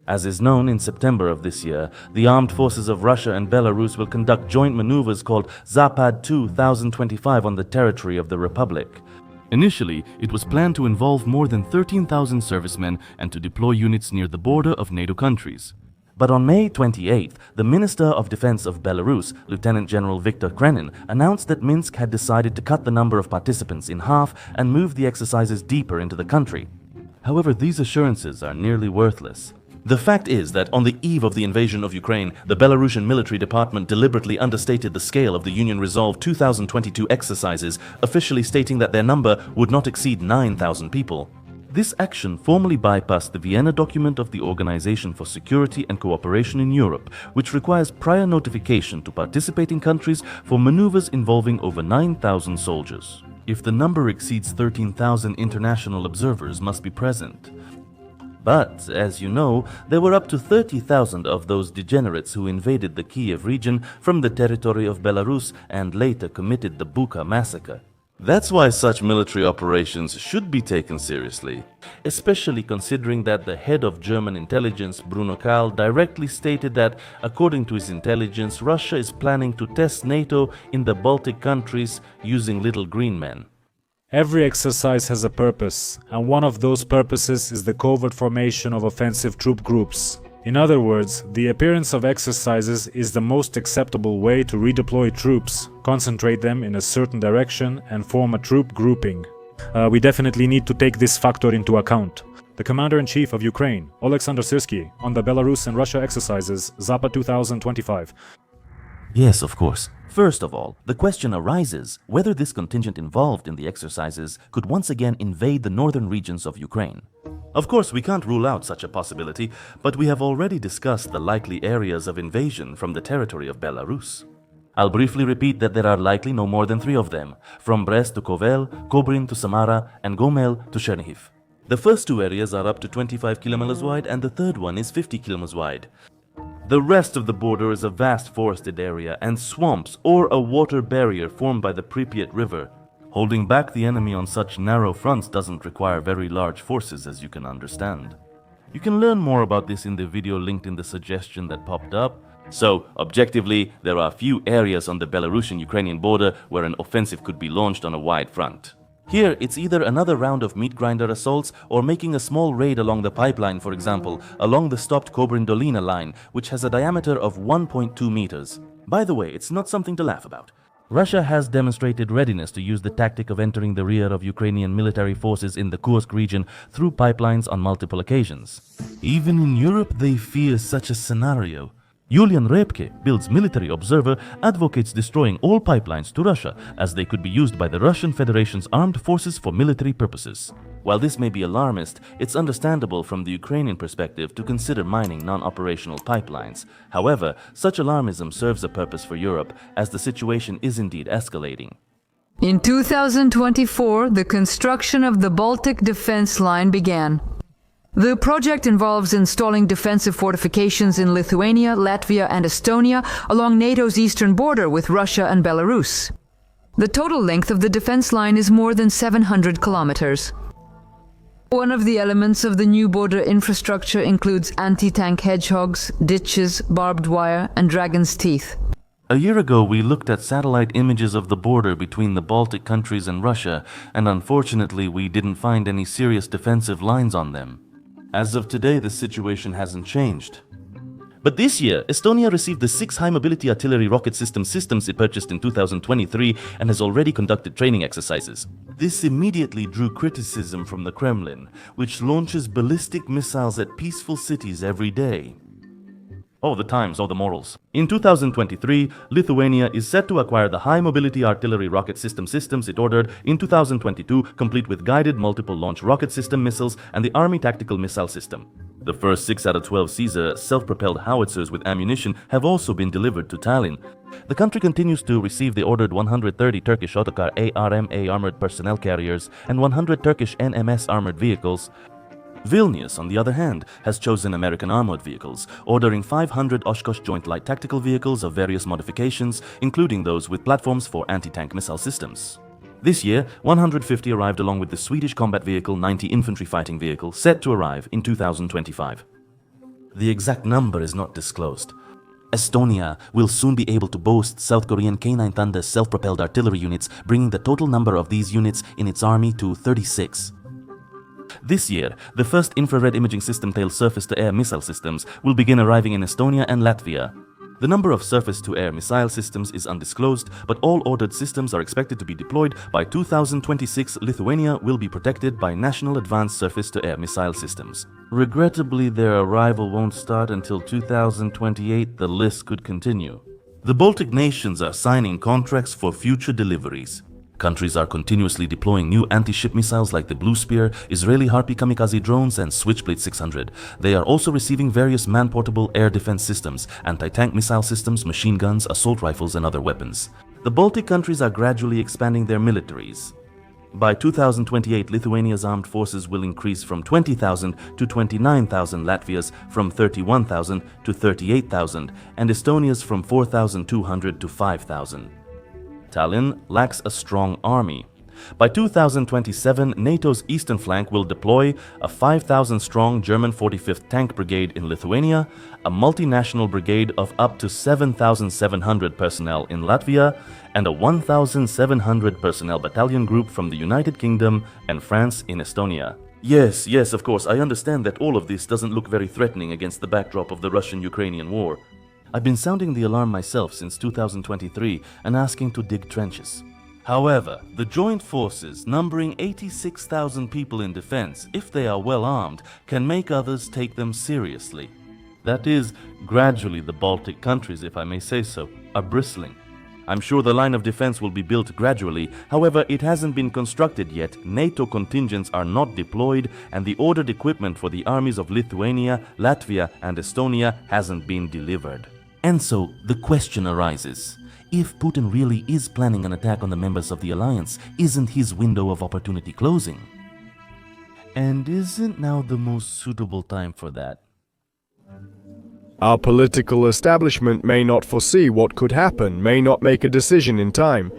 As is known, in September of this year, the armed forces of Russia and Belarus will conduct joint maneuvers called Zapad 2025 on the territory of the Republic. Initially, it was planned to involve more than 13,000 servicemen and to deploy units near the border of NATO countries. But on May 28th, the Minister of Defense of Belarus, Lieutenant General Viktor Krenin, announced that Minsk had decided to cut the number of participants in half and move the exercises deeper into the country. However, these assurances are nearly worthless. The fact is that on the eve of the invasion of Ukraine, the Belarusian military department deliberately understated the scale of the Union Resolve 2022 exercises, officially stating that their number would not exceed 9,000 people. This action formally bypassed the Vienna document of the Organization for Security and Cooperation in Europe, which requires prior notification to participating countries for maneuvers involving over 9,000 soldiers. If the number exceeds 13,000, international observers must be present. But, as you know, there were up to 30,000 of those degenerates who invaded the Kiev region from the territory of Belarus and later committed the Bucha massacre. That's why such military operations should be taken seriously, especially considering that the head of German intelligence, Bruno Kahl, directly stated that, according to his intelligence, Russia is planning to test NATO in the Baltic countries using little green men. Every exercise has a purpose, and one of those purposes is the covert formation of offensive troop groups. In other words, the appearance of exercises is the most acceptable way to redeploy troops, concentrate them in a certain direction, and form a troop grouping. We definitely need to take this factor into account. The Commander-in-Chief of Ukraine, Oleksandr Syrsky, on the Belarus and Russia exercises, Zapad 2025. Yes, of course. First of all, the question arises whether this contingent involved in the exercises could once again invade the northern regions of Ukraine. Of course, we can't rule out such a possibility, but we have already discussed the likely areas of invasion from the territory of Belarus. I'll briefly repeat that there are likely no more than 3 of them, from Brest to Kovel, Kobrin to Samara, and Gomel to Chernihiv. The first 2 areas are up to 25 kilometers wide, and the third one is 50 kilometers wide. The rest of the border is a vast forested area and swamps or a water barrier formed by the Pripyat River. Holding back the enemy on such narrow fronts doesn't require very large forces, as you can understand. You can learn more about this in the video linked in the suggestion that popped up. So, objectively, there are few areas on the Belarusian-Ukrainian border where an offensive could be launched on a wide front. Here, it's either another round of meat grinder assaults or making a small raid along the pipeline, for example, along the stopped Kobrin-Dolina line, which has a diameter of 1.2 meters. By the way, it's not something to laugh about. Russia has demonstrated readiness to use the tactic of entering the rear of Ukrainian military forces in the Kursk region through pipelines on multiple occasions. Even in Europe, they fear such a scenario. Julian Repke, Bild's military observer, advocates destroying all pipelines to Russia as they could be used by the Russian Federation's armed forces for military purposes. While this may be alarmist, it's understandable from the Ukrainian perspective to consider mining non-operational pipelines. However, such alarmism serves a purpose for Europe, as the situation is indeed escalating. In 2024, the construction of the Baltic defense line began. The project involves installing defensive fortifications in Lithuania, Latvia, and Estonia along NATO's eastern border with Russia and Belarus. The total length of the defense line is more than 700 kilometers. One of the elements of the new border infrastructure includes anti-tank hedgehogs, ditches, barbed wire, and dragon's teeth. A year ago, we looked at satellite images of the border between the Baltic countries and Russia, and unfortunately, we didn't find any serious defensive lines on them. As of today, the situation hasn't changed. But this year, Estonia received the 6 high-mobility artillery rocket systems it purchased in 2023 and has already conducted training exercises. This immediately drew criticism from the Kremlin, which launches ballistic missiles at peaceful cities every day. Oh, the times, oh, the morals. In 2023, Lithuania is set to acquire the high-mobility artillery rocket systems it ordered in 2022, complete with guided multiple-launch rocket system missiles and the Army Tactical Missile System. The first 6 out of 12 Caesar self-propelled howitzers with ammunition have also been delivered to Tallinn. The country continues to receive the ordered 130 Turkish Otokar ARMA armored personnel carriers and 100 Turkish NMS armored vehicles. Vilnius, on the other hand, has chosen American armored vehicles, ordering 500 Oshkosh Joint Light Tactical Vehicles of various modifications, including those with platforms for anti-tank missile systems. This year, 150 arrived along with the Swedish combat vehicle 90 infantry fighting vehicle, set to arrive in 2025. The exact number is not disclosed. Estonia will soon be able to boast South Korean K9 Thunder self-propelled artillery units, bringing the total number of these units in its army to 36. This year, the first infrared imaging system-tailed surface-to-air missile systems will begin arriving in Estonia and Latvia. The number of surface-to-air missile systems is undisclosed, but all ordered systems are expected to be deployed by 2026. Lithuania will be protected by National Advanced Surface-to-Air Missile Systems. Regrettably, their arrival won't start until 2028. The list could continue. The Baltic nations are signing contracts for future deliveries. Countries are continuously deploying new anti-ship missiles like the Blue Spear, Israeli Harpy kamikaze drones, and Switchblade 600. They are also receiving various man-portable air defense systems, anti-tank missile systems, machine guns, assault rifles, and other weapons. The Baltic countries are gradually expanding their militaries. By 2028, Lithuania's armed forces will increase from 20,000 to 29,000, Latvia's from 31,000 to 38,000, and Estonia's from 4,200 to 5,000. Tallinn lacks a strong army. By 2027, NATO's eastern flank will deploy a 5,000-strong German 45th Tank Brigade in Lithuania, a multinational brigade of up to 7,700 personnel in Latvia, and a 1,700 personnel battalion group from the United Kingdom and France in Estonia. Yes, of course, I understand that all of this doesn't look very threatening against the backdrop of the Russian-Ukrainian war. I've been sounding the alarm myself since 2023 and asking to dig trenches. However, the joint forces, numbering 86,000 people in defense, if they are well armed, can make others take them seriously. That is, gradually the Baltic countries, if I may say so, are bristling. I'm sure the line of defense will be built gradually, however, it hasn't been constructed yet, NATO contingents are not deployed, and the ordered equipment for the armies of Lithuania, Latvia, and Estonia hasn't been delivered. And so, the question arises, if Putin really is planning an attack on the members of the alliance, isn't his window of opportunity closing? And isn't now the most suitable time for that? Our political establishment may not foresee what could happen, may not make a decision in time.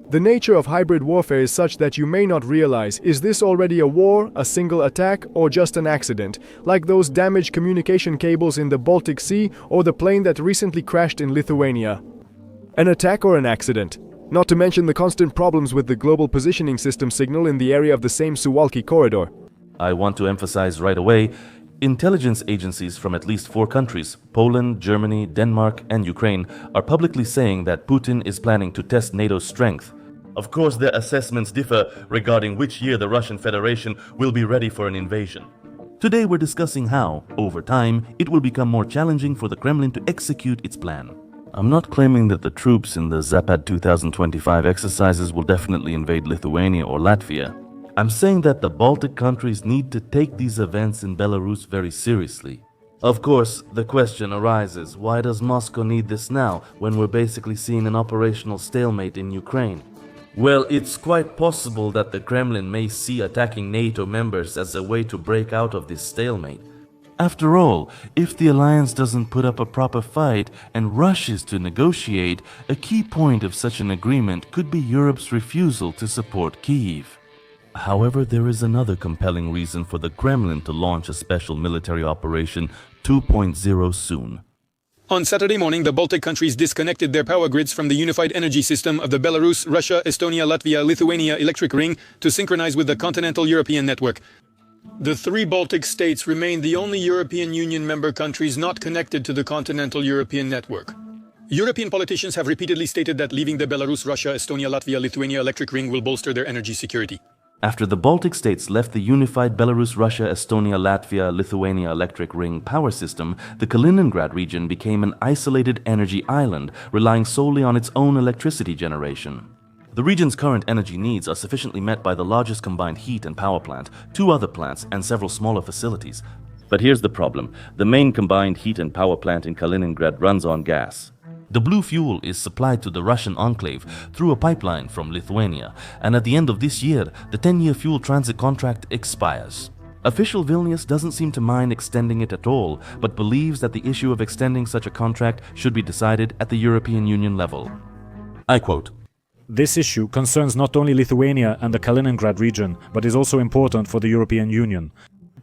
The nature of hybrid warfare is such that you may not realize, is this already a war, a single attack, or just an accident, like those damaged communication cables in the Baltic Sea or the plane that recently crashed in Lithuania? An attack or an accident? Not to mention the constant problems with the global positioning system signal in the area of the same Suwalki corridor. I want to emphasize right away, intelligence agencies from at least 4 countries, Poland, Germany, Denmark, and Ukraine, are publicly saying that Putin is planning to test NATO's strength. Of course, their assessments differ regarding which year the Russian Federation will be ready for an invasion. Today we're discussing how, over time, it will become more challenging for the Kremlin to execute its plan. I'm not claiming that the troops in the Zapad 2025 exercises will definitely invade Lithuania or Latvia. I'm saying that the Baltic countries need to take these events in Belarus very seriously. Of course, the question arises, why does Moscow need this now, when we're basically seeing an operational stalemate in Ukraine? Well, it's quite possible that the Kremlin may see attacking NATO members as a way to break out of this stalemate. After all, if the alliance doesn't put up a proper fight and rushes to negotiate, a key point of such an agreement could be Europe's refusal to support Kyiv. However, there is another compelling reason for the Kremlin to launch a special military operation 2.0 soon. On Saturday morning, the Baltic countries disconnected their power grids from the unified energy system of the Belarus, Russia, Estonia, Latvia, Lithuania electric ring to synchronize with the continental European network. The 3 Baltic states remain the only European Union member countries not connected to the continental European network. European politicians have repeatedly stated that leaving the Belarus, Russia, Estonia, Latvia, Lithuania electric ring will bolster their energy security. After the Baltic states left the unified Belarus, Russia, Estonia, Latvia, Lithuania electric ring power system, the Kaliningrad region became an isolated energy island, relying solely on its own electricity generation. The region's current energy needs are sufficiently met by the largest combined heat and power plant, 2 other plants, and several smaller facilities. But here's the problem. The main combined heat and power plant in Kaliningrad runs on gas. The blue fuel is supplied to the Russian enclave through a pipeline from Lithuania, and at the end of this year, the 10-year fuel transit contract expires. Official Vilnius doesn't seem to mind extending it at all, but believes that the issue of extending such a contract should be decided at the European Union level. I quote, This issue concerns not only Lithuania and the Kaliningrad region, but is also important for the European Union.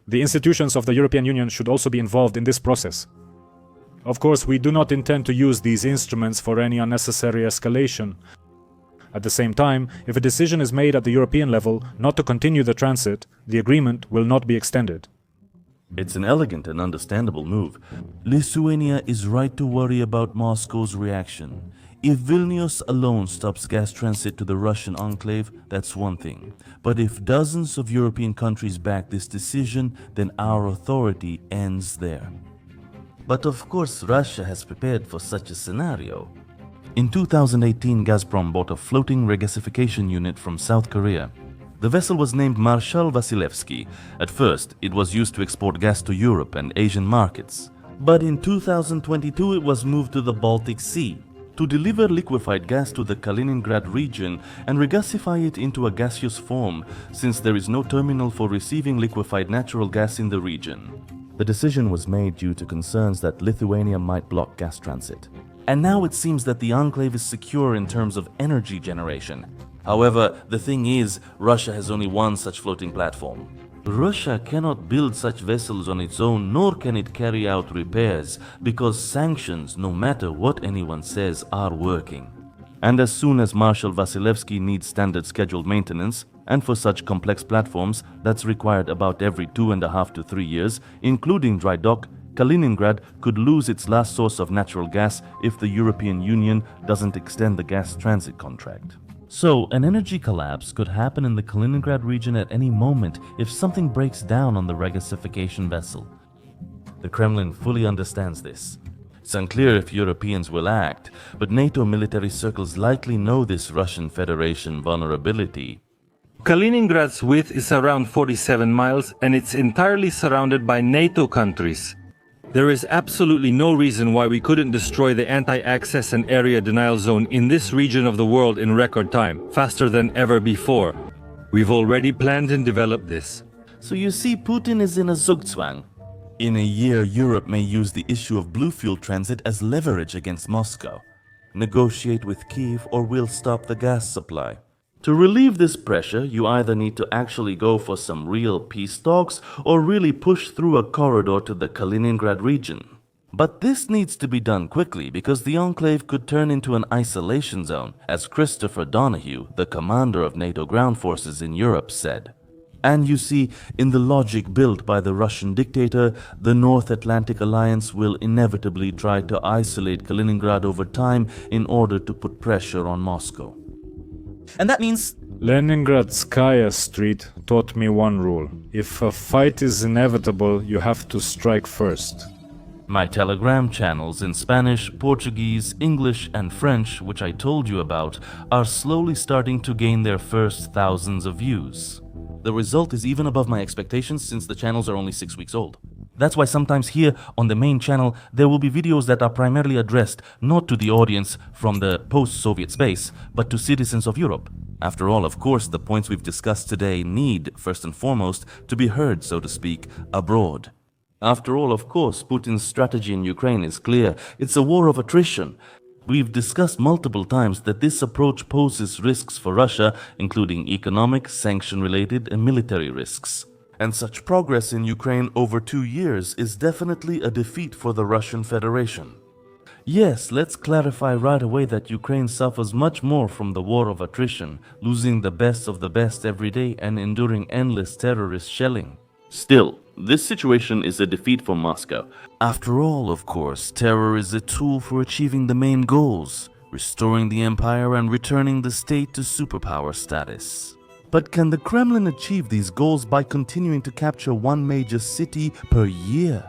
The institutions of the European Union should also be involved in this process. Of course, we do not intend to use these instruments for any unnecessary escalation. At the same time, if a decision is made at the European level not to continue the transit, the agreement will not be extended. It's an elegant and understandable move. Lithuania is right to worry about Moscow's reaction. If Vilnius alone stops gas transit to the Russian enclave, that's one thing. But if dozens of European countries back this decision, then our authority ends there. But of course, Russia has prepared for such a scenario. In 2018, Gazprom bought a floating regasification unit from South Korea. The vessel was named Marshal Vasilevsky. At first, it was used to export gas to Europe and Asian markets. But in 2022, it was moved to the Baltic Sea to deliver liquefied gas to the Kaliningrad region and regasify it into a gaseous form, since there is no terminal for receiving liquefied natural gas in the region. The decision was made due to concerns that Lithuania might block gas transit. And now it seems that the enclave is secure in terms of energy generation. However, the thing is, Russia has only one such floating platform. Russia cannot build such vessels on its own, nor can it carry out repairs, because sanctions, no matter what anyone says, are working. And as soon as Marshal Vasilevsky needs standard scheduled maintenance, and for such complex platforms, that's required about every 2.5 to 3 years, including dry dock, Kaliningrad could lose its last source of natural gas if the European Union doesn't extend the gas transit contract. So, an energy collapse could happen in the Kaliningrad region at any moment if something breaks down on the regasification vessel. The Kremlin fully understands this. It's unclear if Europeans will act, but NATO military circles likely know this Russian Federation vulnerability. Kaliningrad's width is around 47 miles and it's entirely surrounded by NATO countries. There is absolutely no reason why we couldn't destroy the anti-access and area denial zone in this region of the world in record time, faster than ever before. We've already planned and developed this. So you see, Putin is in a zugzwang. In a year, Europe may use the issue of blue fuel transit as leverage against Moscow. Negotiate with Kiev or we'll stop the gas supply. To relieve this pressure, you either need to actually go for some real peace talks or really push through a corridor to the Kaliningrad region. But this needs to be done quickly because the enclave could turn into an isolation zone, as Christopher Donahue, the commander of NATO ground forces in Europe, said. And you see, in the logic built by the Russian dictator, the North Atlantic Alliance will inevitably try to isolate Kaliningrad over time in order to put pressure on Moscow. And that means Leningradskaya Street taught me one rule. If a fight is inevitable, you have to strike first. My Telegram channels in Spanish, Portuguese, English, and French, which I told you about, are slowly starting to gain their first thousands of views. The result is even above my expectations since the channels are only 6 weeks old. That's why sometimes here on the main channel there will be videos that are primarily addressed not to the audience from the post-Soviet space, but to citizens of Europe. After all, of course, the points we've discussed today need, first and foremost, to be heard, so to speak, abroad. After all, of course, Putin's strategy in Ukraine is clear. It's a war of attrition. We've discussed multiple times that this approach poses risks for Russia, including economic, sanction-related, and military risks. And such progress in Ukraine over 2 years is definitely a defeat for the Russian Federation. Yes, let's clarify right away that Ukraine suffers much more from the war of attrition, losing the best of the best every day and enduring endless terrorist shelling. Still, this situation is a defeat for Moscow. After all, of course, terror is a tool for achieving the main goals, restoring the empire and returning the state to superpower status. But can the Kremlin achieve these goals by continuing to capture one major city per year?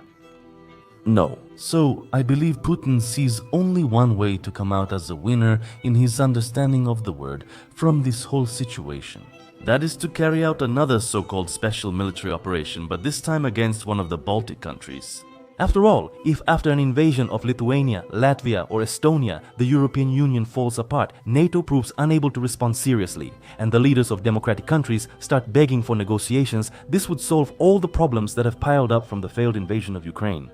No. So, I believe Putin sees only one way to come out as a winner in his understanding of the word from this whole situation. That is to carry out another so-called special military operation, but this time against one of the Baltic countries. After all, if after an invasion of Lithuania, Latvia or Estonia, the European Union falls apart, NATO proves unable to respond seriously, and the leaders of democratic countries start begging for negotiations, this would solve all the problems that have piled up from the failed invasion of Ukraine.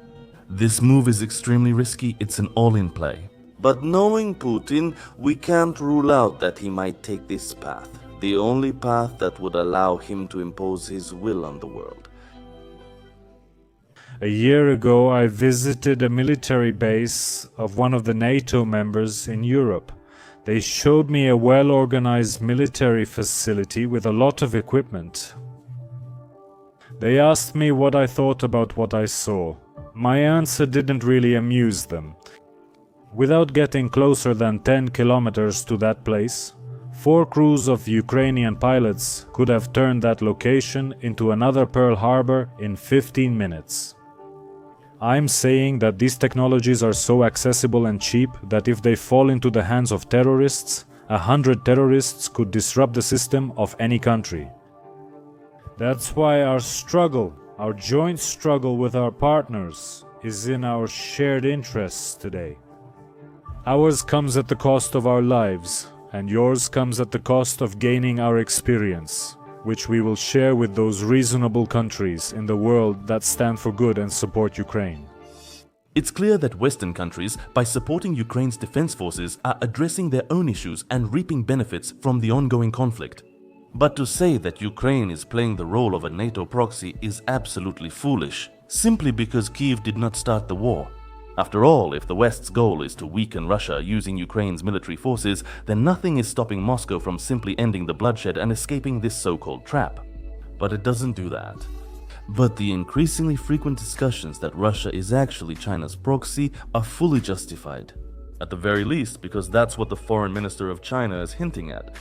This move is extremely risky, it's an all-in play. But knowing Putin, we can't rule out that he might take this path, the only path that would allow him to impose his will on the world. A year ago, I visited a military base of one of the NATO members in Europe. They showed me a well-organized military facility with a lot of equipment. They asked me what I thought about what I saw. My answer didn't really amuse them. Without getting closer than 10 kilometers to that place, 4 crews of Ukrainian pilots could have turned that location into another Pearl Harbor in 15 minutes. I'm saying that these technologies are so accessible and cheap that if they fall into the hands of terrorists, 100 terrorists could disrupt the system of any country. That's why our struggle, our joint struggle with our partners, is in our shared interests today. Ours comes at the cost of our lives, and yours comes at the cost of gaining our experience, which we will share with those reasonable countries in the world that stand for good and support Ukraine. It's clear that Western countries, by supporting Ukraine's defense forces, are addressing their own issues and reaping benefits from the ongoing conflict. But to say that Ukraine is playing the role of a NATO proxy is absolutely foolish, simply because Kyiv did not start the war. After all, if the West's goal is to weaken Russia using Ukraine's military forces, then nothing is stopping Moscow from simply ending the bloodshed and escaping this so-called trap. But it doesn't do that. But the increasingly frequent discussions that Russia is actually China's proxy are fully justified. At the very least, because that's what the foreign minister of China is hinting at.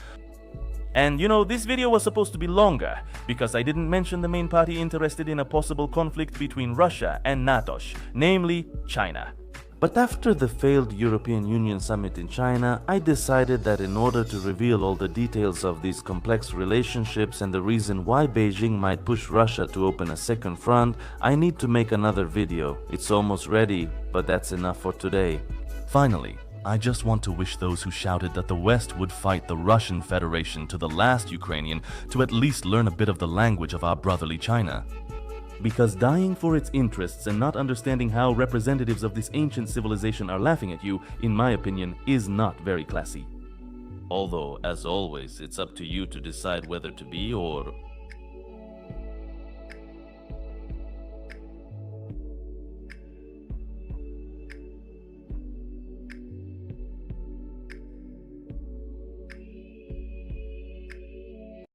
And you know, this video was supposed to be longer, because I didn't mention the main party interested in a possible conflict between Russia and NATO, namely China. But after the failed European Union summit in China, I decided that in order to reveal all the details of these complex relationships and the reason why Beijing might push Russia to open a second front, I need to make another video. It's almost ready, but that's enough for today. Finally, I just want to wish those who shouted that the West would fight the Russian Federation to the last Ukrainian to at least learn a bit of the language of our brotherly China. Because dying for its interests and not understanding how representatives of this ancient civilization are laughing at you, in my opinion, is not very classy. Although, as always, it's up to you to decide whether to be or